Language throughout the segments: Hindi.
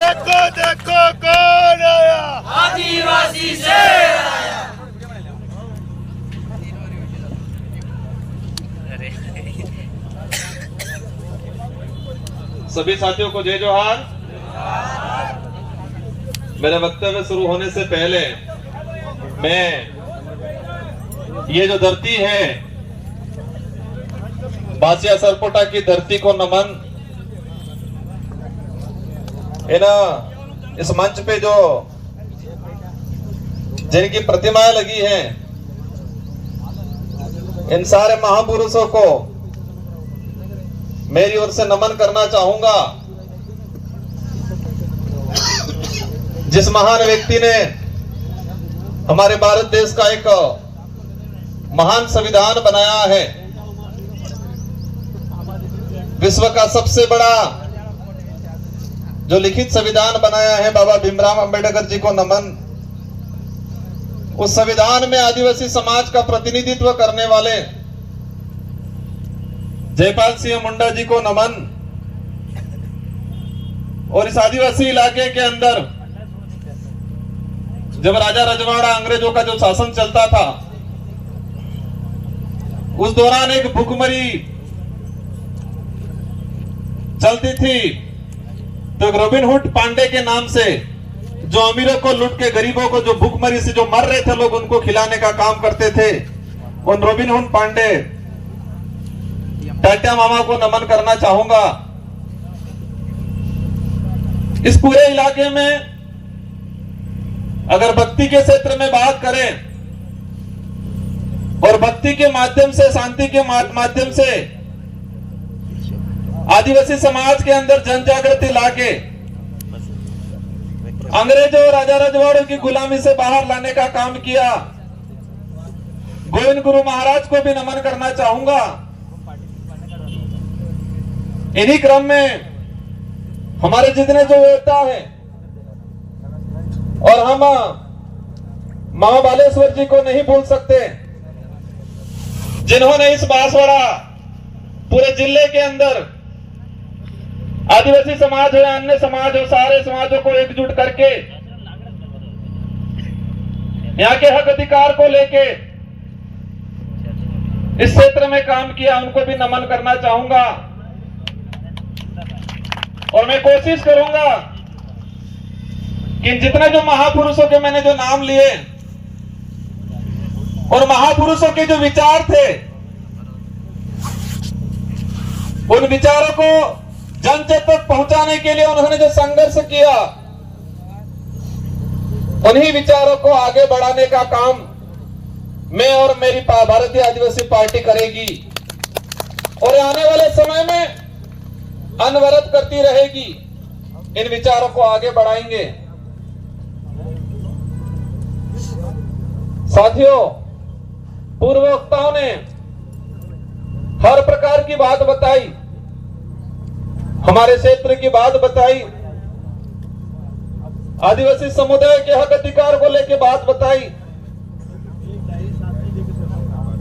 देखो देखो कौन आया, आदिवासी शेर आया। सभी साथियों को जय जोहार। मेरे वक्तव्य शुरू होने से पहले मैं ये जो धरती है बासिया सरपोटा की धरती को नमन। इस मंच पे जो जिनकी प्रतिमाएं लगी हैं, इन सारे महापुरुषों को मेरी ओर से नमन करना चाहूंगा। जिस महान व्यक्ति ने हमारे भारत देश का एक महान संविधान बनाया है, विश्व का सबसे बड़ा जो लिखित संविधान बनाया है, बाबा भीमराव अंबेडकर जी को नमन। उस संविधान में आदिवासी समाज का प्रतिनिधित्व करने वाले जयपाल सिंह मुंडा जी को नमन। और इस आदिवासी इलाके के अंदर जब राजा रजवाड़ा अंग्रेजों का जो शासन चलता था, उस दौरान एक भूखमरी चलती थी। तो रॉबिनहुड पांडे के नाम से जो अमीरों को लूट के गरीबों को, जो भूखमरी से जो मर रहे थे लोग, उनको खिलाने का काम करते थे। उन रॉबिनहुड पांडे टाटा मामा को नमन करना चाहूंगा। इस पूरे इलाके में अगर भक्ति के क्षेत्र में बात करें और भक्ति के माध्यम से, शांति के माध्यम से आदिवासी समाज के अंदर जन जागृति लाके अंग्रेजों और राजा रजवाड़ों की गुलामी से बाहर लाने का काम किया। गोविंद गुरु महाराज को भी नमन करना चाहूंगा। इन्हीं क्रम में हमारे जितने जो योद्धा हैं, और हम मामा बालेश्वर जी को नहीं भूल सकते, जिन्होंने इस बांसवाड़ा पूरे जिले के अंदर आदिवासी समाज हो या अन्य समाज हो, सारे समाजों को एकजुट करके यहाँ के हक अधिकार को लेके इस क्षेत्र में काम किया। उनको भी नमन करना चाहूंगा। और मैं कोशिश करूंगा कि जितने जो महापुरुषों के मैंने जो नाम लिए और महापुरुषों के जो विचार थे, उन विचारों को जन जन तक पहुंचाने के लिए उन्होंने जो संघर्ष किया, उन्हीं विचारों को आगे बढ़ाने का काम मैं और मेरी भारतीय आदिवासी पार्टी करेगी और आने वाले समय में अनवरत करती रहेगी। इन विचारों को आगे बढ़ाएंगे। साथियों, पूर्व वक्ताओं ने हर प्रकार की बात बताई, हमारे क्षेत्र की बात बताई, आदिवासी समुदाय के हक अधिकार को लेकर बात बताई।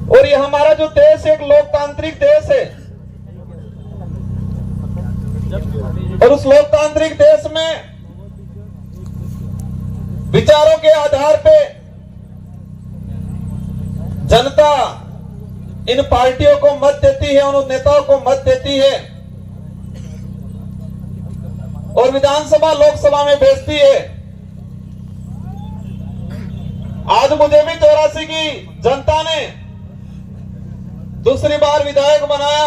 और ये हमारा जो देश एक लोकतांत्रिक देश है, और उस लोकतांत्रिक देश में विचारों के आधार पे जनता इन पार्टियों को मत देती है, उन नेताओं को मत देती है और विधानसभा लोकसभा में भेजती है। आज मुझे भी 84 की जनता ने दूसरी बार विधायक बनाया,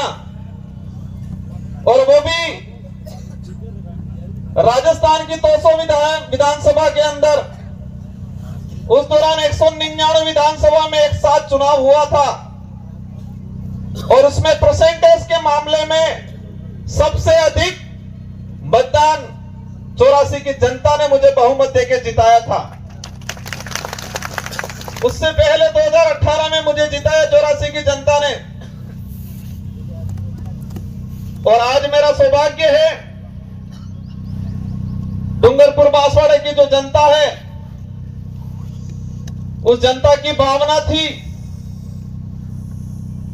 और वो भी राजस्थान की 200 विधानसभा के अंदर। उस दौरान 199 विधानसभा में एक साथ चुनाव हुआ था, और उसमें परसेंटेज के मामले में सबसे अधिक मतदान 84 की जनता ने मुझे बहुमत देकर जिताया था। उससे पहले 2018 में मुझे जिताया 84 की जनता ने। और आज मेरा सौभाग्य है, डूंगरपुर बांसवाड़े की जो जनता है, उस जनता की भावना थी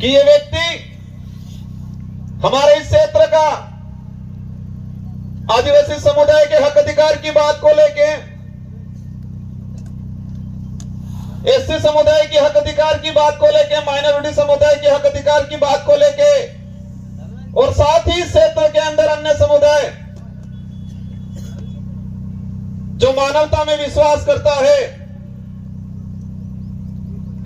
कि ये व्यक्ति हमारे इस क्षेत्र का आदिवासी समुदाय के हक अधिकार एससी समुदाय की हक अधिकार की बात को लेके, माइनॉरिटी समुदाय के हक अधिकार की बात को लेके, और साथ ही क्षेत्र के अंदर अन्य समुदाय जो मानवता में विश्वास करता है,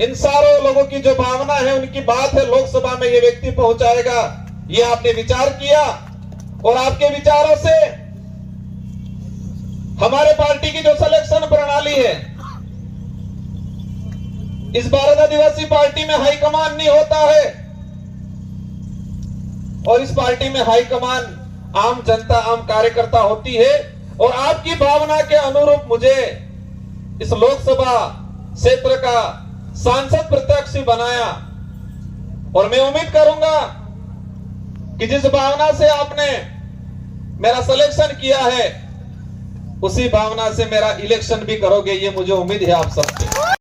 इन सारों लोगों की जो भावना है, उनकी बात है लोकसभा में ये व्यक्ति पहुंचाएगा। ये आपने विचार किया और आपके विचारों से हमारे पार्टी की जो सिलेक्शन प्रणाली है, इस भारत आदिवासी पार्टी में हाईकमान नहीं होता है, और इस पार्टी में हाईकमान आम जनता, आम कार्यकर्ता होती है। और आपकी भावना के अनुरूप मुझे इस लोकसभा क्षेत्र का सांसद प्रत्याशी बनाया, और मैं उम्मीद करूंगा कि जिस भावना से आपने मेरा सिलेक्शन किया है, उसी भावना से मेरा इलेक्शन भी करोगे, ये मुझे उम्मीद है आप सबसे।